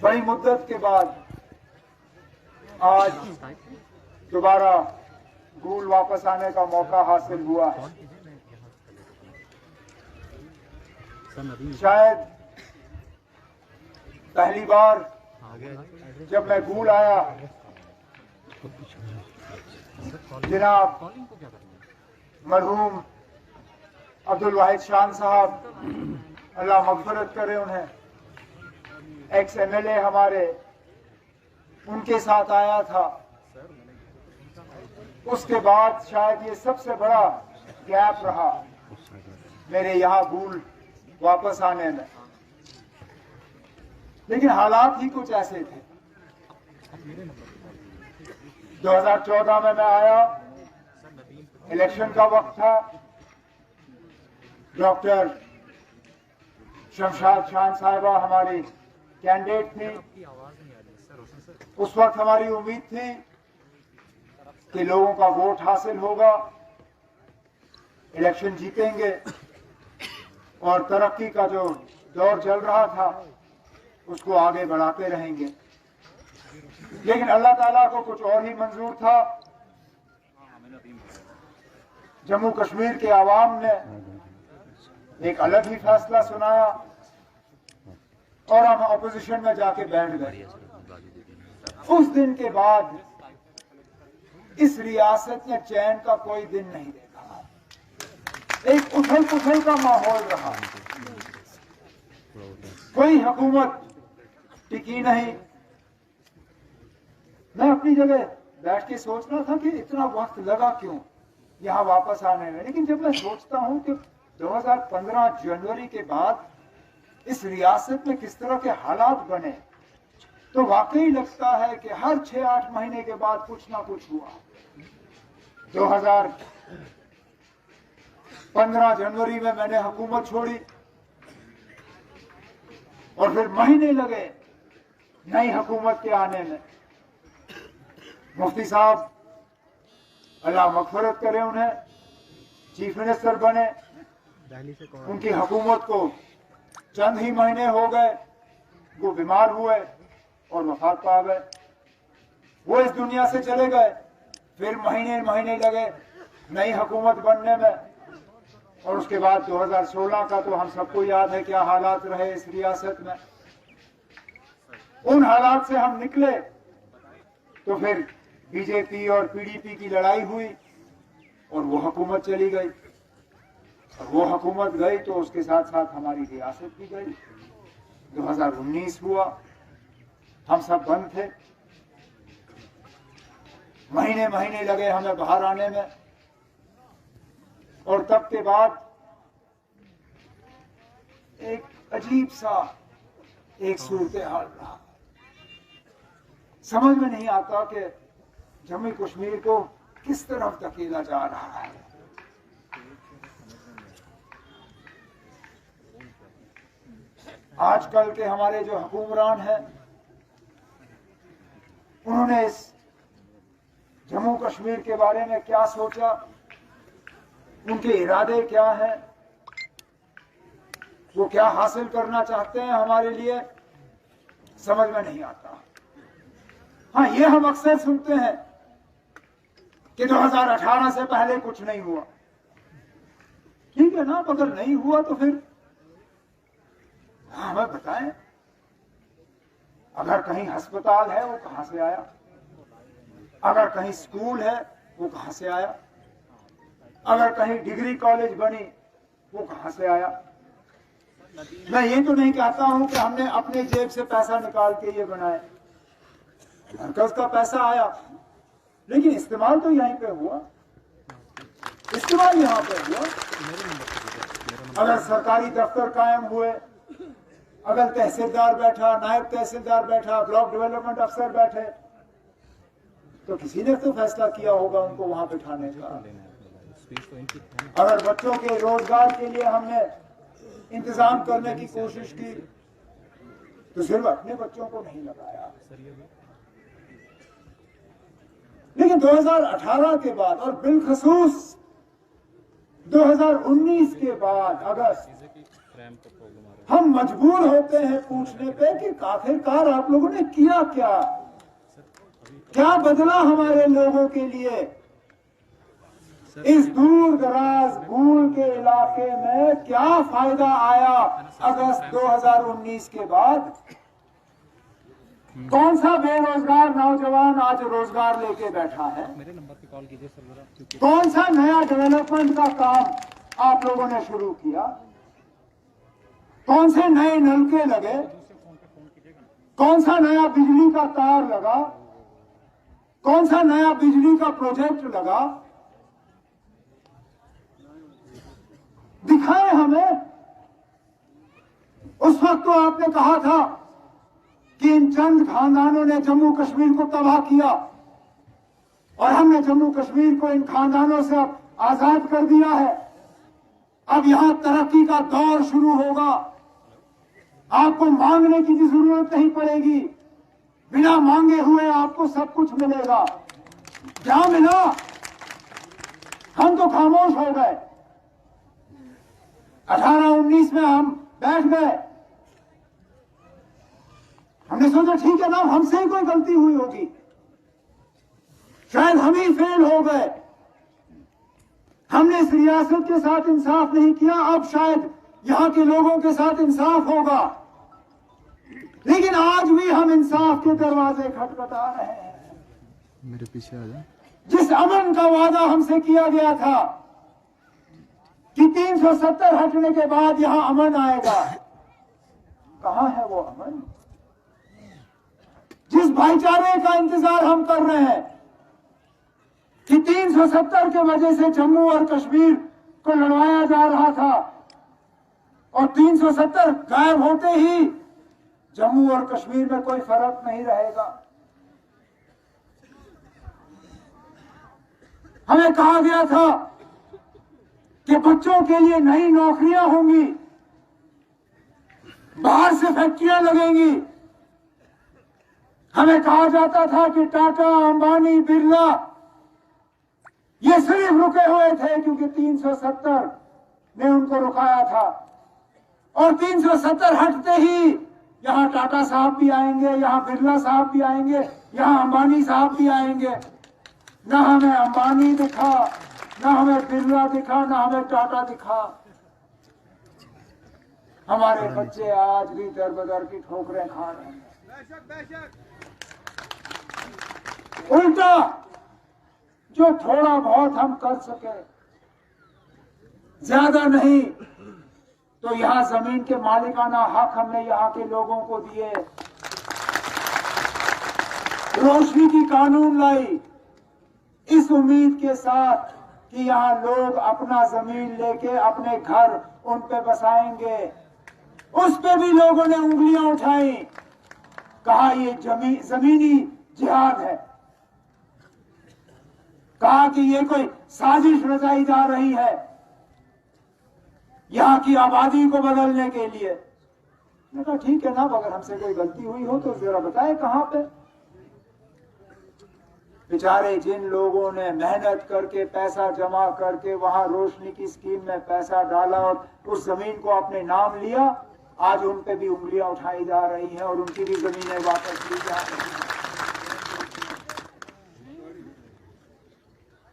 बड़ी मुद्दत के बाद आज दोबारा गूल वापस आने का मौका हासिल हुआ है। शायद पहली बार जब मैं गूल आया, जनाब मरहूम अब्दुल वाहिद शान साहब, अल्लाह मगफरत करे उन्हें, एक्स MLA हमारे, उनके साथ आया था। उसके बाद शायद ये सबसे बड़ा गैप रहा मेरे यहाँ गूल वापस आने में। लेकिन हालात ही कुछ ऐसे थे। 2014 में मैं आया, इलेक्शन का वक्त था, डॉक्टर शमशाद शान साहिबा हमारी कैंडिडेट थी। उस वक्त हमारी उम्मीद थी कि लोगों का वोट हासिल होगा, इलेक्शन जीतेंगे और तरक्की का जो दौर चल रहा था उसको आगे बढ़ाते रहेंगे। लेकिन अल्लाह ताला को कुछ और ही मंजूर था। जम्मू कश्मीर के आवाम ने एक अलग ही फैसला सुनाया और हम अपोजिशन में जाके बैठ गए। उस दिन के बाद इस रियासत ने चैन का कोई दिन नहीं देखा। एक उथल पुथल का माहौल रहा, कोई हुकूमत टिकी नहीं। मैं अपनी जगह बैठ के सोच रहा था कि इतना वक्त लगा क्यों यहाँ वापस आने में। लेकिन जब मैं सोचता हूँ कि 2015 जनवरी के बाद इस रियासत में किस तरह के हालात बने, तो वाकई लगता है कि हर 6-8 महीने के बाद कुछ ना कुछ हुआ। 2015 जनवरी में मैंने हुकूमत छोड़ी और फिर महीने लगे नई हुकूमत के आने में। मुफ्ती साहब, अल्लाह मगफरत करे उन्हें, चीफ मिनिस्टर बने। उनकी हुकूमत को चंद ही महीने हो गए, वो बीमार हुए और वफात पा गए। वो इस दुनिया से चले गए। फिर महीने लगे नई हुकूमत बनने में। और उसके बाद 2016 का तो हम सबको याद है क्या हालात रहे इस रियासत में। उन हालात से हम निकले तो फिर बीजेपी और PDP की लड़ाई हुई और वो हुकूमत चली गई। और वो हुकूमत गई तो उसके साथ साथ हमारी रियासत भी गई। 2019 हुआ, हम सब बंद थे। महीने लगे हमें बाहर आने में। और तब के बाद एक अजीब सा एक सूरत हाल रहा। समझ में नहीं आता कि जम्मू कश्मीर को किस तरफ धकेला जा रहा है। आजकल के हमारे जो हुक्मरान हैं, उन्होंने इस जम्मू कश्मीर के बारे में क्या सोचा, उनके इरादे क्या हैं, वो क्या हासिल करना चाहते हैं हमारे लिए, समझ में नहीं आता। हाँ, ये हम अक्सर सुनते हैं कि 2018 से पहले कुछ नहीं हुआ। ठीक है ना, अगर नहीं हुआ तो फिर हमें बताएं। अगर कहीं अस्पताल है वो कहां से आया, अगर कहीं स्कूल है वो कहां से आया, अगर कहीं डिग्री कॉलेज बनी वो कहां से आया। मैं ये तो नहीं कहता हूं कि हमने अपने जेब से पैसा निकाल के ये बनाए, मरकज का पैसा आया, लेकिन इस्तेमाल तो यहीं पे हुआ, इस्तेमाल यहां पे हुआ। अगर सरकारी दफ्तर कायम हुए, अगर तहसीलदार बैठा, नायब तहसीलदार बैठा, ब्लॉक डेवलपमेंट अफसर बैठे, तो किसी ने तो फैसला किया होगा उनको वहां बैठाने का। अगर बच्चों के रोजगार के लिए हमने इंतजाम करने की कोशिश की, तो सिर्फ अपने बच्चों को नहीं लगाया। लेकिन 2018 के बाद और बिलखसूस 2019 के बाद अगस्त हम मजबूर होते हैं पूछने पे कि आखिरकार आप लोगों ने किया क्या, क्या बदला हमारे लोगों के लिए। इस दूर दराज भूल के इलाके में क्या फायदा आया अगस्त 2019 के बाद? कौन सा बेरोजगार नौजवान आज रोजगार लेके बैठा है? मेरे नंबर पे कॉल कीजिए सर। कौन सा नया डेवलपमेंट का काम आप लोगों ने शुरू किया? कौन से नए नलके लगे? कौन सा नया बिजली का तार लगा? कौन सा नया बिजली का प्रोजेक्ट लगा? दिखाए हमें। उस वक्त तो आपने कहा था कि इन चंद खानदानों ने जम्मू कश्मीर को तबाह किया और हमने जम्मू कश्मीर को इन खानदानों से अब आजाद कर दिया है। अब यहां तरक्की का दौर शुरू होगा। आपको मांगने की भी जरूरत नहीं पड़ेगी, बिना मांगे हुए आपको सब कुछ मिलेगा। क्या मिला? हम तो खामोश हो गए। 18-19 में हम बैठ गए। हमने सोचा ठीक है ना, हमसे ही कोई गलती हुई होगी, शायद हम ही फेल हो गए, हमने इस रियासत के साथ इंसाफ नहीं किया, अब शायद यहां के लोगों के साथ इंसाफ होगा। लेकिन आज भी हम इंसाफ के दरवाजे खटखटा रहे हैं। मेरे पीछे आ जाए। जिस अमन का वादा हमसे किया गया था कि 370 हटने के बाद यहां अमन आएगा, कहां है वो अमन? जिस भाईचारे का इंतजार हम कर रहे हैं कि 370 के वजह से जम्मू और कश्मीर को लड़वाया जा रहा था और 370 गायब होते ही जम्मू और कश्मीर में कोई फर्क नहीं रहेगा। हमें कहा गया था कि बच्चों के लिए नई नौकरियां होंगी, बाहर से फैक्ट्रियां लगेंगी। हमें कहा जाता था कि टाटा, अंबानी, बिरला ये सिर्फ रुके हुए थे क्योंकि 370 ने उनको रुकाया था और 370 हटते ही यहां टाटा साहब भी आएंगे, यहां बिरला साहब भी आएंगे, यहां अंबानी साहब भी आएंगे। ना हमें अंबानी दिखा, ना हमें बिरला दिखा, ना हमें टाटा दिखा। हमारे बच्चे आज भी दर बदर की ठोकरें खा रहे हैं। उल्टा जो थोड़ा बहुत हम कर सके, ज्यादा नहीं, तो यहां जमीन के मालिकाना हक हमने यहां के लोगों को दिए। रोशनी की कानून लाई इस उम्मीद के साथ कि यहां लोग अपना जमीन लेके अपने घर उन पे बसाएंगे। उस पे भी लोगों ने उंगलियां उठाई, कहा ये जमीनी जिहाद है, कहा कि ये कोई साजिश रचाई जा रही है यहां की आबादी को बदलने के लिए। मैंने कहा ठीक है ना, अगर हमसे कोई गलती हुई हो तो जरा बताए कहां पे। बेचारे जिन लोगों ने मेहनत करके पैसा जमा करके वहां रोशनी की स्कीम में पैसा डाला और उस जमीन को अपने नाम लिया, आज उन पे भी उंगलियां उठाई जा रही हैं और उनकी भी जमीनें वापस ली जा रही हैं।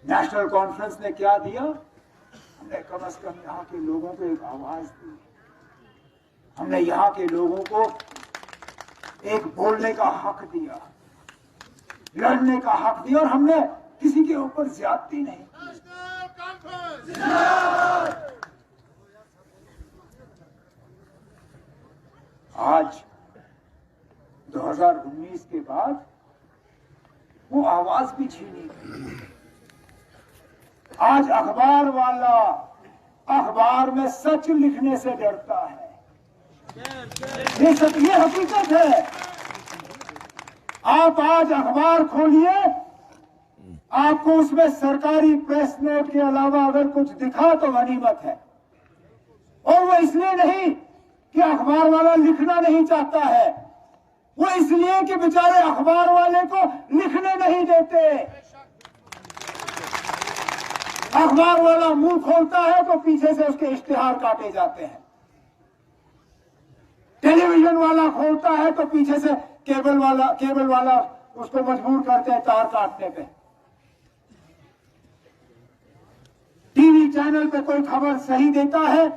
नेशनल कॉन्फ्रेंस ने क्या दिया? हमने कम से कम यहाँ के लोगों को एक आवाज दी, हमने यहाँ के लोगों को एक बोलने का हक दिया, लड़ने का हक दिया और हमने किसी के ऊपर ज्यादती नहीं की। आज 2019 के बाद वो आवाज भी छीनी गई। आज अखबार वाला अखबार में सच लिखने से डरता है। ये हकीकत है। आप आज अखबार खोलिए, आपको उसमें सरकारी प्रेस नोट के अलावा अगर कुछ दिखा तो गनीमत है। और वो इसलिए नहीं कि अखबार वाला लिखना नहीं चाहता है, वो इसलिए कि बेचारे अखबार वाले को लिखने नहीं देते। अखबार वाला मुंह खोलता है तो पीछे से उसके इश्तिहार काटे जाते हैं। टेलीविजन वाला खोलता है तो पीछे से केबल वाला उसको मजबूर करते हैं तार काटने पे। टीवी चैनल पे कोई खबर सही देता है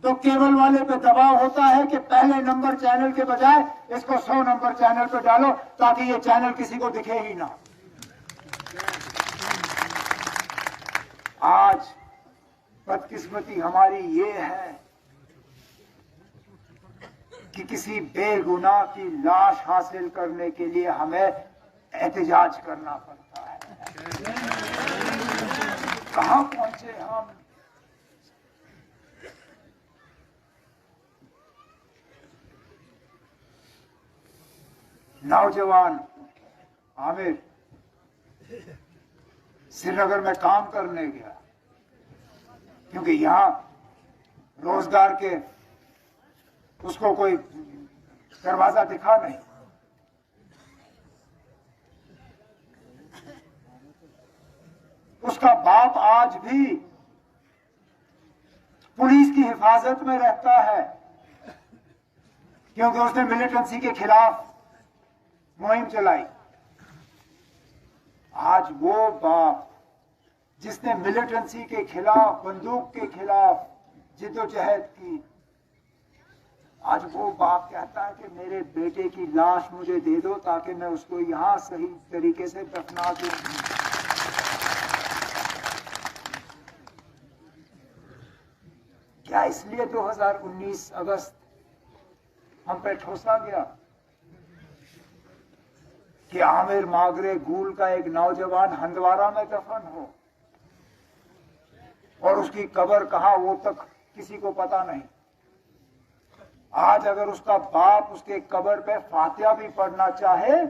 तो केबल वाले पे दबाव होता है कि पहले नंबर चैनल के बजाय इसको 100 नंबर चैनल पे डालो ताकि ये चैनल किसी को दिखे ही ना। आज बदकिस्मती हमारी ये है कि किसी बेगुनाह की लाश हासिल करने के लिए हमें एहतजाज करना पड़ता है। कहां पहुंचे हम? नौजवान आमिर श्रीनगर में काम करने गया क्योंकि यहां रोजगार के उसको कोई दरवाजा दिखा नहीं। उसका बाप आज भी पुलिस की हिफाजत में रहता है क्योंकि उसने मिलिटेंसी के खिलाफ मुहिम चलाई। आज वो बाप जिसने मिलिटेंसी के खिलाफ, बंदूक के खिलाफ जिद्दोजहद की, आज वो बाप कहता है कि मेरे बेटे की लाश मुझे दे दो ताकि मैं उसको यहां सही तरीके से दफना दूं। क्या इसलिए 2019 अगस्त हम पे ठोसा गया कि आमिर मागरे गूल का एक नौजवान हंदवारा में दफन हो और उसकी कब्र कहां वो तक किसी को पता नहीं। आज अगर उसका बाप उसके कब्र पे फातिहा भी पढ़ना चाहे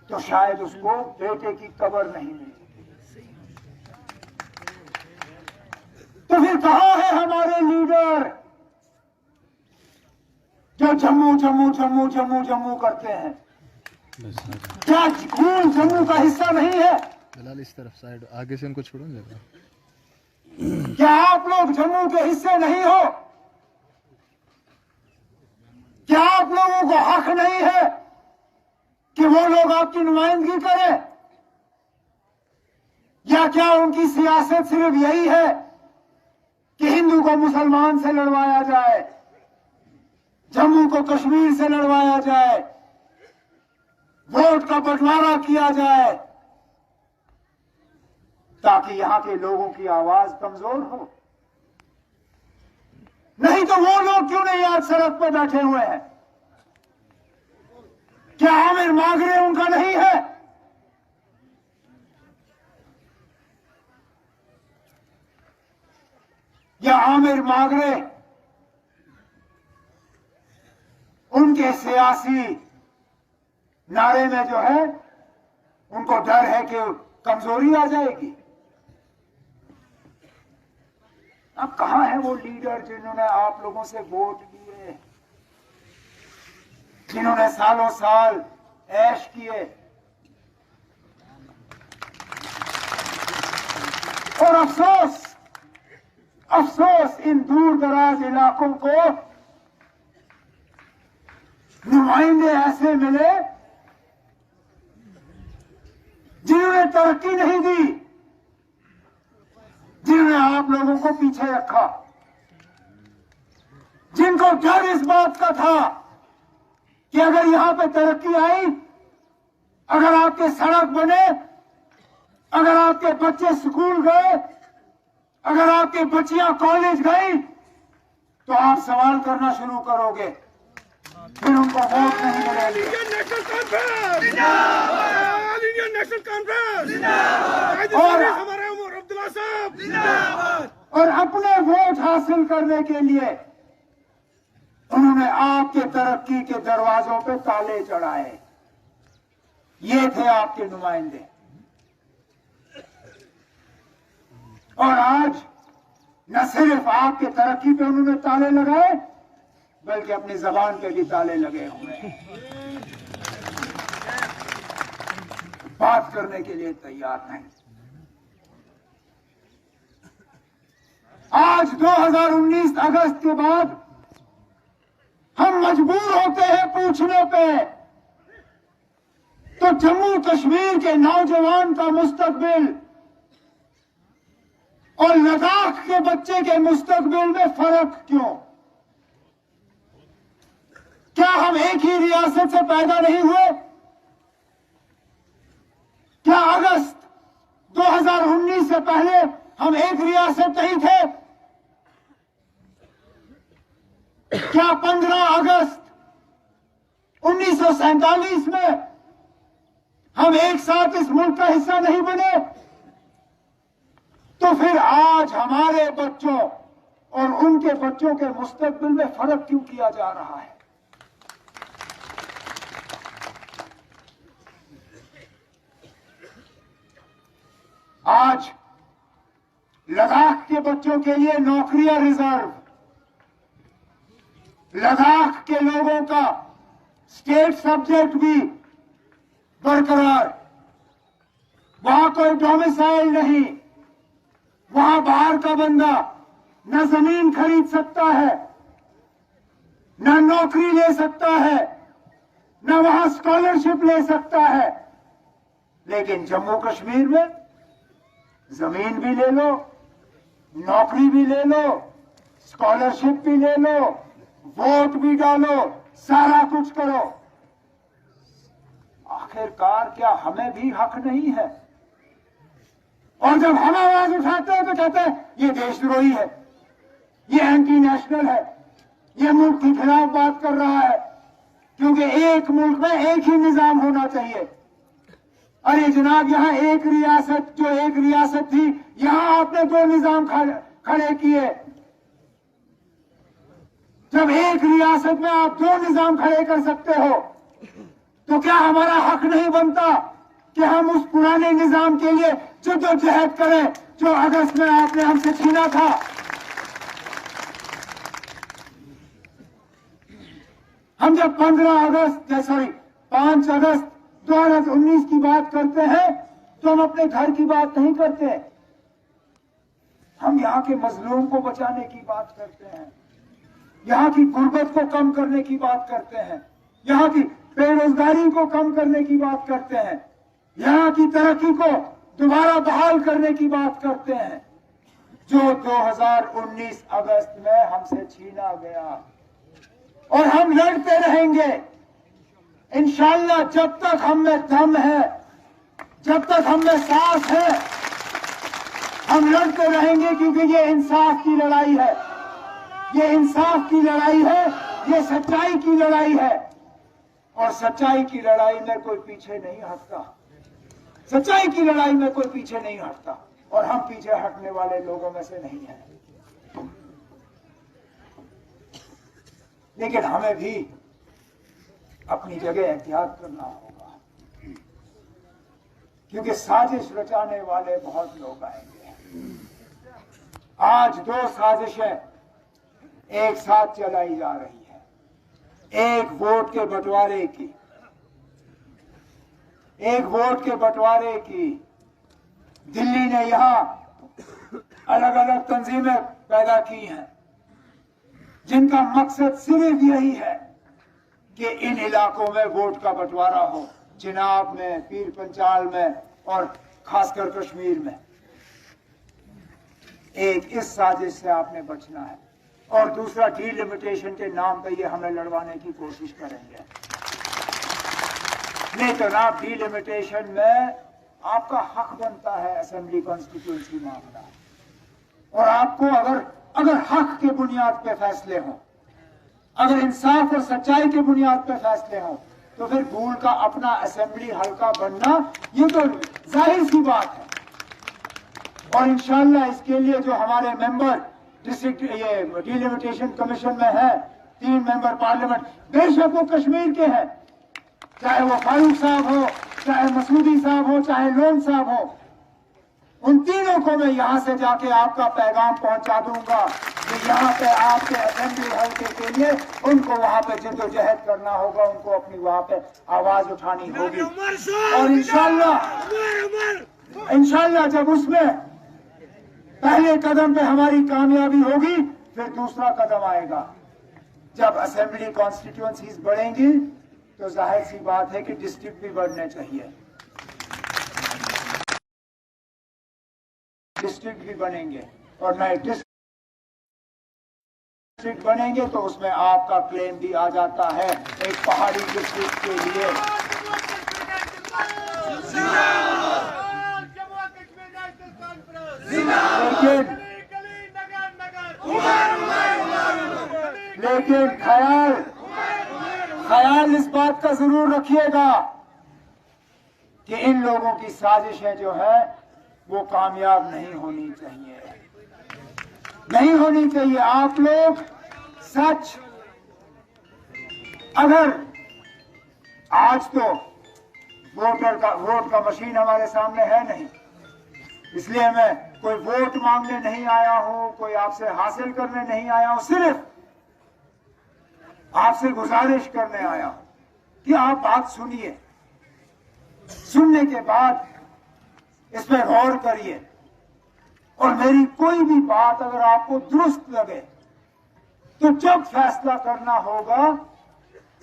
तो शायद उसको बेटे की कब्र नहीं मिलेगी। तो फिर कहां है हमारे लीडर जो जम्मू जम्मू जम्मू जम्मू जम्मू करते हैं? क्या गूल जम्मू का हिस्सा नहीं है? दलाल इस तरफ साइड आगे से इनको छोड़ो ना। क्या आप लोग जम्मू के हिस्से नहीं हो? क्या आप लोगों को हक नहीं है कि वो लोग आपकी नुमाइंदगी करें? या क्या उनकी सियासत सिर्फ यही है कि हिंदू को मुसलमान से लड़वाया जाए, जम्मू को कश्मीर से लड़वाया जाए, वोट का बंटवारा किया जाए ताकि यहां के लोगों की आवाज कमजोर हो? नहीं तो वो लोग क्यों नहीं आज सड़क पर बैठे हुए हैं? क्या आमिर मागरे उनका नहीं है? या आमिर मागरे उनके सियासी नारे में जो है उनको डर है कि कमजोरी आ जाएगी? अब कहां है वो लीडर जिन्होंने आप लोगों से वोट लिए, जिन्होंने सालों साल ऐश किए? और अफसोस अफसोस इन दूर दराज इलाकों को नुमाइंदे ऐसे मिले जिन्होंने तरक्की नहीं दी, जिन्होंने आप लोगों को पीछे रखा, जिनको डर इस बात का था कि अगर यहां पे तरक्की आई, अगर आपके सड़क बने, अगर आपके बच्चे स्कूल गए, अगर आपकी बच्चियां कॉलेज गई तो आप सवाल करना शुरू करोगे, फिर उनको वोट नहीं मिलेगी। नेशनल कॉन्फ्रेंस हमारे उमर अब्दुल्ला साहब और अपने वोट हासिल करने के लिए उन्होंने आपके तरक्की के दरवाजों पे ताले चढ़ाए। ये थे आपके नुमाइंदे। और आज न सिर्फ आपके तरक्की पे उन्होंने ताले लगाए बल्कि अपनी जबान पे भी ताले लगे हुए हैं। बात करने के लिए तैयार नहीं। आज 2019 अगस्त के बाद मजबूर होते हैं पूछने पे, तो जम्मू कश्मीर के नौजवान का मुस्तकबिल और लद्दाख के बच्चे के मुस्तकबिल में फर्क क्यों? क्या हम एक ही रियासत से पैदा नहीं हुए? क्या अगस्त 2019 से पहले हम एक रियासत नहीं थे? क्या 15 अगस्त 1947 में हम एक साथ इस मुल्क का हिस्सा नहीं बने? तो फिर आज हमारे बच्चों और उनके बच्चों के मुस्तकबिल में फर्क क्यों किया जा रहा है? आज लद्दाख के बच्चों के लिए नौकरियां रिजर्व, लद्दाख के लोगों का स्टेट सब्जेक्ट भी बरकरार, वहां कोई डोमिसाइल नहीं, वहां बाहर का बंदा न जमीन खरीद सकता है, न नौकरी ले सकता है, न वहां स्कॉलरशिप ले सकता है। लेकिन जम्मू कश्मीर में जमीन भी ले लो, नौकरी भी ले लो, स्कॉलरशिप भी ले लो, वोट भी डालो, सारा कुछ करो। आखिरकार क्या हमें भी हक नहीं है? और जब हम आवाज उठाते हैं तो कहते हैं ये देशद्रोही है, ये एंटी नेशनल है, ये मुल्क के खिलाफ बात कर रहा है, क्योंकि एक मुल्क में एक ही निजाम होना चाहिए। अरे जनाब, यहाँ एक रियासत, जो एक रियासत थी, यहाँ आपने दो निजाम खड़े किए। जब एक रियासत में आप दो निजाम खड़े कर सकते हो, तो क्या हमारा हक नहीं बनता कि हम उस पुराने निजाम के लिए जद्दोजहद करें जो अगस्त में आपने हमसे छीना था? हम जब 5 अगस्त 2019 की बात करते हैं तो हम अपने घर की बात नहीं करते, हम यहाँ के मजलूम को बचाने की बात करते हैं, यहाँ की गुर्बत को कम करने की बात करते हैं, यहाँ की बेरोजगारी को कम करने की बात करते हैं, यहाँ की तरक्की को दोबारा बहाल करने की बात करते हैं, जो 2019 अगस्त में हमसे छीना गया। और हम लड़ते रहेंगे इंशाअल्लाह, जब तक हम में दम है, जब तक हम में सांस है, हम लड़ते रहेंगे, क्योंकि ये इंसाफ की लड़ाई है, ये इंसाफ की लड़ाई है, ये सच्चाई की लड़ाई है। और सच्चाई की लड़ाई में कोई पीछे नहीं हटता, सच्चाई की लड़ाई में कोई पीछे नहीं हटता, और हम पीछे हटने वाले लोगों में से नहीं हैं। लेकिन हमें भी अपनी जगह एहतियात करना होगा, क्योंकि साजिश रचाने वाले बहुत लोग आएंगे। आज दो साजिशें एक साथ चलाई जा रही है, एक वोट के बंटवारे की, एक वोट के बंटवारे की। दिल्ली ने यहां अलग अलग तंजीमें पैदा की हैं, जिनका मकसद सिर्फ यही है कि इन इलाकों में वोट का बंटवारा हो, चिनाब में, पीर पंचाल में और खासकर कश्मीर में। एक इस साजिश से आपने बचना है, और दूसरा डीलिमिटेशन के नाम पे ये हमें लड़वाने की कोशिश करेंगे। नहीं तो ना, डीलिमिटेशन में आपका हक बनता है असेंबली कॉन्स्टिट्यूंसी मामला, और आपको अगर हक के बुनियाद पे फैसले हों, अगर इंसाफ और सच्चाई के बुनियाद पे फैसले हों, तो फिर भूल का अपना असेंबली हल्का बनना ये तो जाहिर सी बात है। और इंशाअल्लाह इसके लिए जो हमारे मेंबर डिस्ट्रिक्ट ये डिलिमिटेशन कमीशन में है, 3 मेंबर पार्लियामेंट, बेशक वो कश्मीर के हैं, चाहे वो फारूक साहब हो, चाहे मसूदी साहब हो, चाहे लोन साहब हो, उन तीनों को मैं यहां से जाके आपका पैगाम पहुंचा दूंगा कि यहाँ पे आपके असेंबली हल्के के लिए उनको वहां पे जद्दोजहद करना होगा, उनको अपनी वहां पे आवाज उठानी होगी। और इंशाअल्लाह जब उसमें पहले कदम पे हमारी कामयाबी होगी, फिर दूसरा कदम आएगा। जब असेंबली कॉन्स्टिट्यूएंसीज बढ़ेंगी तो जाहिर सी बात है कि डिस्ट्रिक्ट भी बढ़ने चाहिए, डिस्ट्रिक्ट भी बनेंगे, और नए डिस्ट्रिक्ट बनेंगे तो उसमें आपका क्लेम भी आ जाता है एक पहाड़ी डिस्ट्रिक्ट के लिए। लेकिन ख्याल इस बात का जरूर रखिएगा कि इन लोगों की साजिशें जो है वो कामयाब नहीं होनी चाहिए, नहीं होनी चाहिए। आप लोग सच, अगर आज तो वोट का मशीन हमारे सामने है नहीं, इसलिए मैं कोई वोट मांगने नहीं आया हूं, कोई आपसे हासिल करने नहीं आया हूं, सिर्फ आपसे गुजारिश करने आया हूं कि आप बात सुनिए, सुनने के बाद इस पर गौर करिए, और मेरी कोई भी बात अगर आपको दुरुस्त लगे तो जब फैसला करना होगा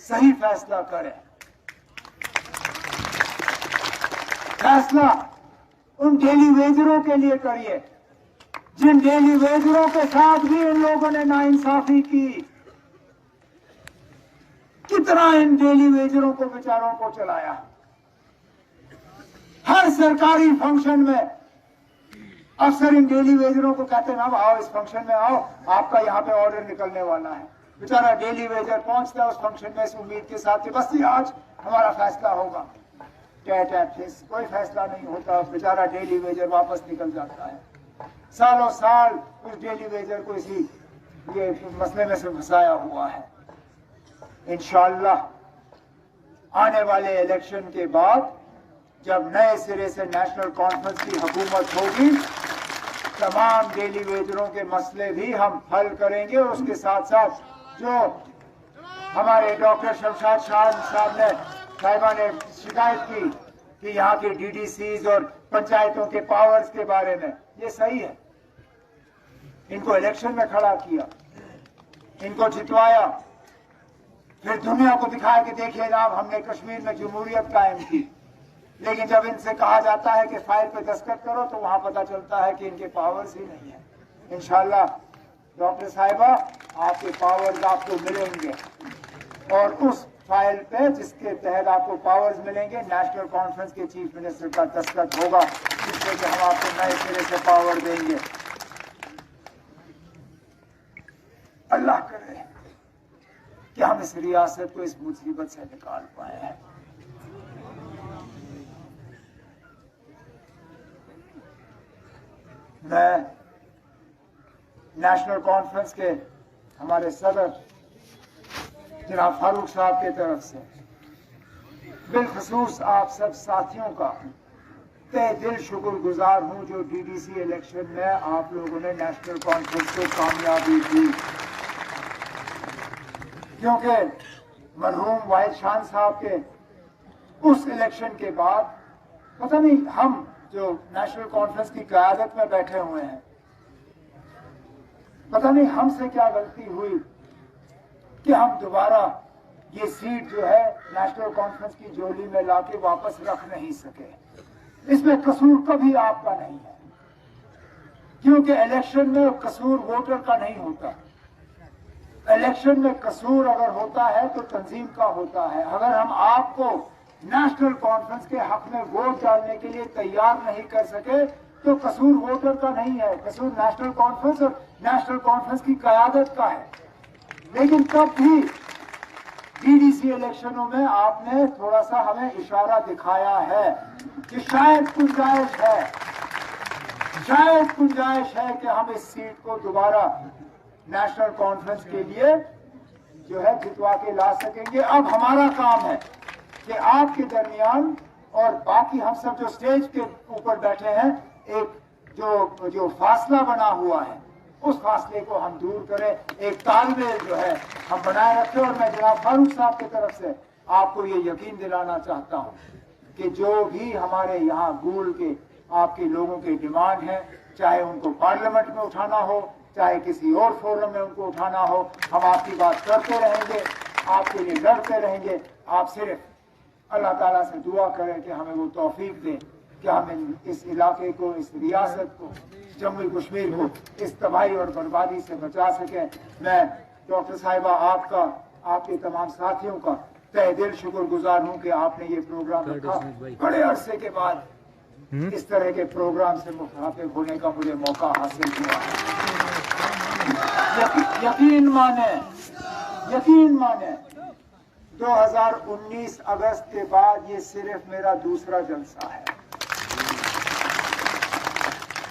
सही फैसला करें। फैसला उन डेली वेजरों के लिए करिए जिन डेली वेजरों के साथ भी इन लोगों ने नाइंसाफी की। कितना इन डेली वेजरों को, बेचारों को चलाया। हर सरकारी फंक्शन में अफसर इन डेली वेजरों को कहते हैं, अब आओ इस फंक्शन में आओ, आपका यहाँ पे ऑर्डर निकलने वाला है। बेचारा डेली वेजर पहुंचता है उस फंक्शन में इस उम्मीद के साथ कि बस ये आज हमारा फैसला होगा। कोई फैसला नहीं होता, बेचारा डेली वेजर वापस निकल जाता है। सालों साल उस डेली वेजर को इसी ये मसले में से फंसाया हुआ है। इंशाअल्लाह आने वाले इलेक्शन के बाद जब नए सिरे से नेशनल कॉन्फ्रेंस की हुकूमत होगी, तमाम डेली वेजरों के मसले भी हम हल करेंगे, और उसके साथ साथ जो हमारे डॉक्टर शमशाद साहिबा ने शिकायत की कि यहाँ के डीडीसीज और पंचायतों के पावर्स के बारे में, ये सही है। इनको इलेक्शन में खड़ा किया, इनको जितवाया, फिर दुनिया को दिखाया कि देखिए जनाब हमने कश्मीर में जमहूरियत कायम की। लेकिन जब इनसे कहा जाता है कि फाइल पे दस्तखत करो तो वहां पता चलता है कि इनके पावर्स ही नहीं है। इंशाल्लाह डॉक्टर साहिबा आपके पावर्स आपको मिलेंगे, और उस फाइल पे जिसके तहत आपको पावर्स मिलेंगे नेशनल कॉन्फ्रेंस के चीफ मिनिस्टर का दस्तखत होगा, जिससे कि हम आपको नए सिरे से पावर देंगे। अल्लाह करे कि हम इस रियासत को इस मुसीबत से निकाल पाए हैं। मैं नेशनल कॉन्फ्रेंस के हमारे सदर जनाब फारूक साहब की तरफ से बिलखसूस आप सब साथियों का तहे दिल शुक्रगुजार हूं जो डीडीसी इलेक्शन में आप लोगों ने नेशनल कॉन्फ्रेंस को कामयाबी दी, क्योंकि मरहूम वाहिद शान साहब के उस इलेक्शन के बाद पता नहीं हम जो नेशनल कॉन्फ्रेंस की क़यादत में बैठे हुए हैं, पता नहीं हमसे क्या गलती हुई कि हम दोबारा ये सीट जो है नेशनल कॉन्फ्रेंस की झोली में लाके वापस रख नहीं सके। इसमें कसूर कभी आपका नहीं है, क्योंकि इलेक्शन में कसूर वोटर का नहीं होता। इलेक्शन में कसूर अगर होता है तो तंजीम का होता है। अगर हम आपको नेशनल कॉन्फ्रेंस के हक में वोट डालने के लिए तैयार नहीं कर सके तो कसूर वोटर का नहीं है, कसूर नेशनल कॉन्फ्रेंस और नेशनल कॉन्फ्रेंस की क़यादत का है। लेकिन तब भी डीडीसी इलेक्शनों में आपने थोड़ा सा हमें इशारा दिखाया है कि शायद गुंजाइश है कि हम इस सीट को दोबारा नेशनल कॉन्फ्रेंस के लिए जो है जितवा के ला सकेंगे। अब हमारा काम है कि आपके दरमियान और बाकी हम सब जो स्टेज के ऊपर बैठे हैं, एक जो फासला बना हुआ है उस फासले को हम दूर करें, एक तालमेल जो है हम बनाए रखें। और मैं जनाब फारूक साहब की तरफ से आपको ये यकीन दिलाना चाहता हूँ कि जो भी हमारे यहाँ गूल के आपके लोगों के डिमांड है, चाहे उनको पार्लियामेंट में उठाना हो चाहे किसी और फोरम में उनको उठाना हो, हम आपकी बात करते रहेंगे, आपके लिए लड़ते रहेंगे। आप सिर्फ अल्लाह ताला से दुआ करें कि हमें वो तौफीक दे कि हम इस इलाके को, इस रियासत को, जम्मू कश्मीर को इस तबाही और बर्बादी से बचा सकें। मैं डॉक्टर साहिबा आपका, आपके तमाम साथियों का तहे दिल शुक्रगुजार हूँ कि आपने ये प्रोग्राम रखा। बड़े अरसे के बाद इस तरह के प्रोग्राम से मुखातिब होने का मुझे मौका हासिल हुआ। यकीन माने 2019 अगस्त के बाद ये सिर्फ मेरा दूसरा जलसा है,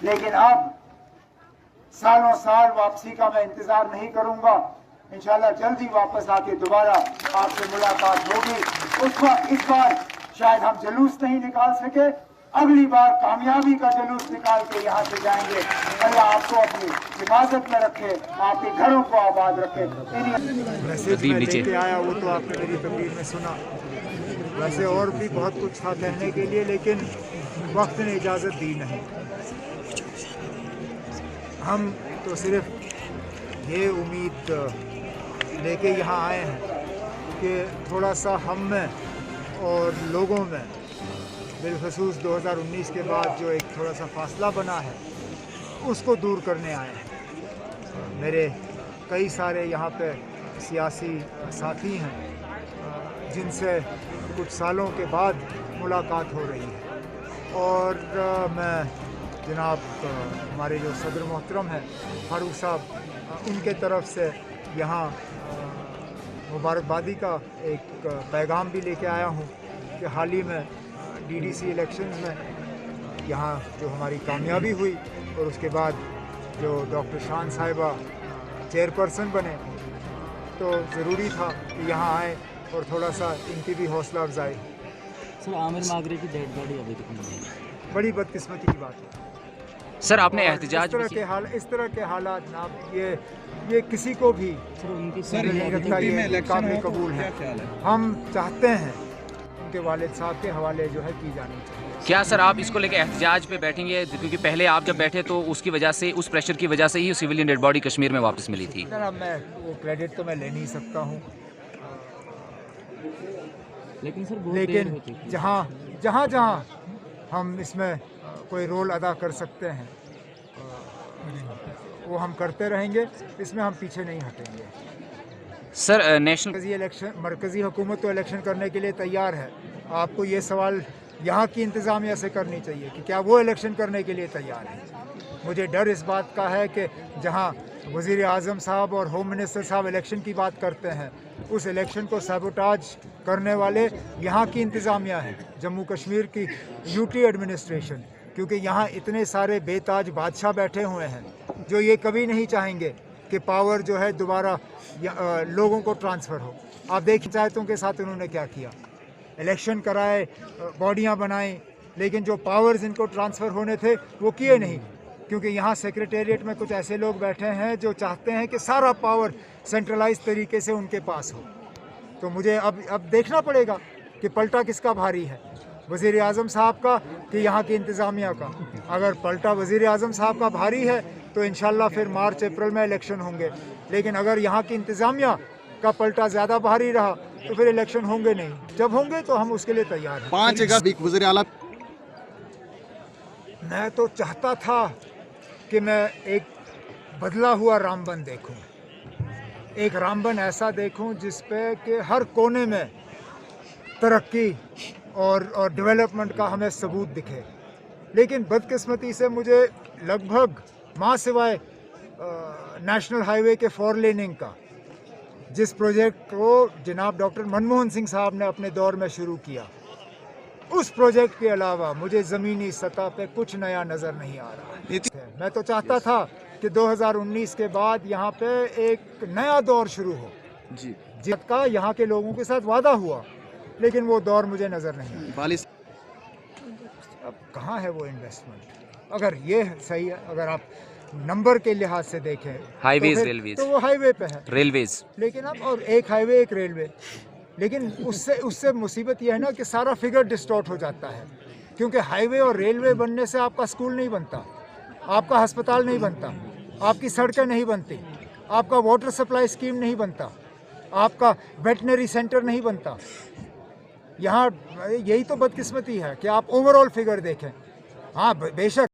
लेकिन अब सालों साल वापसी का मैं इंतजार नहीं करूंगा। इंशाल्लाह जल्दी वापस आके दोबारा आपसे मुलाकात होगी। उस वक्त इस बार शायद हम जुलूस नहीं निकाल सके, अगली बार कामयाबी का जुलूस निकाल के यहाँ से जाएंगे। अल्लाह आपको अपनी हिफाजत में रखे, आपके घरों को आबाद रखे। मैसेज मैं लेके आया वो तो आपने मेरी तकरीर में सुना। वैसे और भी बहुत कुछ था कहने के लिए, लेकिन वक्त ने इजाज़त दी नहीं। हम तो सिर्फ ये उम्मीद लेके यहाँ आए हैं कि थोड़ा सा हम में और लोगों में, बिलखसूस 2019 के बाद जो एक थोड़ा सा फासला बना है, उसको दूर करने आए हैं। मेरे कई सारे यहाँ पे सियासी साथी हैं जिनसे कुछ सालों के बाद मुलाकात हो रही है, और मैं जनाब हमारे जो सदर मोहतरम हैं फारूक साहब, उनके तरफ से यहाँ मुबारकबादी का एक पैगाम भी लेके आया हूँ कि हाल ही में डीडीसी इलेक्शंस में यहाँ जो हमारी कामयाबी हुई और उसके बाद जो डॉक्टर शान साहिबा चेयरपर्सन बने, तो ज़रूरी था कि यहाँ आए और थोड़ा सा इनकी भी हौसला अफजाई। सर, आमिर मागरे की डेड बॉडी अभी तक नहीं है। बड़ी बदकिस्मती की बात है सर। आपने और एहतजाज इस तरह के हालात जनाब, ये किसी को भी नहीं लगता ये काबिल कबूल है। हम चाहते हैं उनके वालिद साहब के हवाले जो है की जानी चाहिए। क्या सर आप इसको लेकर एहतजाज पे बैठेंगे, क्योंकि पहले आप जब बैठे तो उसकी वजह से, उस प्रेशर की वजह से ही सिविलियन डेड बॉडी कश्मीर में वापस मिली थी? जनाब मैं वो क्रेडिट तो मैं ले नहीं सकता हूँ, लेकिन सर लेकिन जहाँ हम इसमें कोई रोल अदा कर सकते हैं वो हम करते रहेंगे। इसमें हम पीछे नहीं हटेंगे। सर नेशनल मरकज़ी हुकूमत तो इलेक्शन करने के लिए तैयार है। आपको ये सवाल यहाँ की इंतज़ामिया से करनी चाहिए कि क्या वो इलेक्शन करने के लिए तैयार है। मुझे डर इस बात का है कि जहाँ वज़ीर आज़म साहब और होम मिनिस्टर साहब इलेक्शन की बात करते हैं, उस इलेक्शन को सैबोटाज करने वाले यहाँ की इंतज़ामिया है, जम्मू कश्मीर की यूटी एडमिनिस्ट्रेशन। क्योंकि यहाँ इतने सारे बेताज बादशाह बैठे हुए हैं जो ये कभी नहीं चाहेंगे कि पावर जो है दोबारा लोगों को ट्रांसफ़र हो। आप देख पंचायतों के साथ उन्होंने क्या किया, इलेक्शन कराए, बॉडियाँ बनाई, लेकिन जो पावर्स इनको ट्रांसफ़र होने थे वो किए नहीं। क्योंकि यहाँ सेक्रेटेरिएट में कुछ ऐसे लोग बैठे हैं जो चाहते हैं कि सारा पावर सेंट्रलाइज तरीके से उनके पास हो। तो मुझे अब देखना पड़ेगा कि पलटा किसका भारी है, वज़ीर आज़म साहब का कि यहाँ की इंतज़ामिया का। अगर पलटा वज़ीर आज़म साहब का भारी है तो इंशाल्लाह फिर मार्च अप्रैल में इलेक्शन होंगे, लेकिन अगर यहाँ की इंतज़ामिया का पलटा ज़्यादा भारी रहा तो फिर इलेक्शन होंगे नहीं। जब होंगे तो हम उसके लिए तैयार हैं। 5 अगस्त वज़ीर आला, मैं तो चाहता था कि मैं एक बदला हुआ रामबन देखूं, एक रामबन ऐसा देखूं जिस पे कि हर कोने में तरक्की और डेवलपमेंट का हमें सबूत दिखे। लेकिन बदकिस्मती से मुझे लगभग माँ सिवाय नेशनल हाईवे के 4 लेनिंग का, जिस प्रोजेक्ट को जनाब डॉक्टर मनमोहन सिंह साहब ने अपने दौर में शुरू किया, उस प्रोजेक्ट के अलावा मुझे ज़मीनी सतह पे कुछ नया नज़र नहीं आ रहा। मैं तो चाहता था कि 2019 के बाद यहाँ पे एक नया दौर शुरू हो, जिसका यहाँ के लोगों के साथ वादा हुआ, लेकिन वो दौर मुझे नज़र नहीं आया। अब कहाँ है वो इन्वेस्टमेंट? अगर ये सही है, अगर आप नंबर के लिहाज से देखें, हाईवेज, रेलवेज, तो वो हाईवे पे है, रेलवेज, लेकिन अब और एक हाईवे एक रेलवे, लेकिन उससे मुसीबत यह है ना कि सारा फिगर डिस्टॉर्ट हो जाता है। क्योंकि हाईवे और रेलवे बनने से आपका स्कूल नहीं बनता, आपका अस्पताल नहीं बनता, आपकी सड़कें नहीं बनती, आपका वाटर सप्लाई स्कीम नहीं बनता, आपका वेटनरी सेंटर नहीं बनता। यहाँ यही तो बदकिस्मती है कि आप ओवरऑल फिगर देखें। हाँ बेशक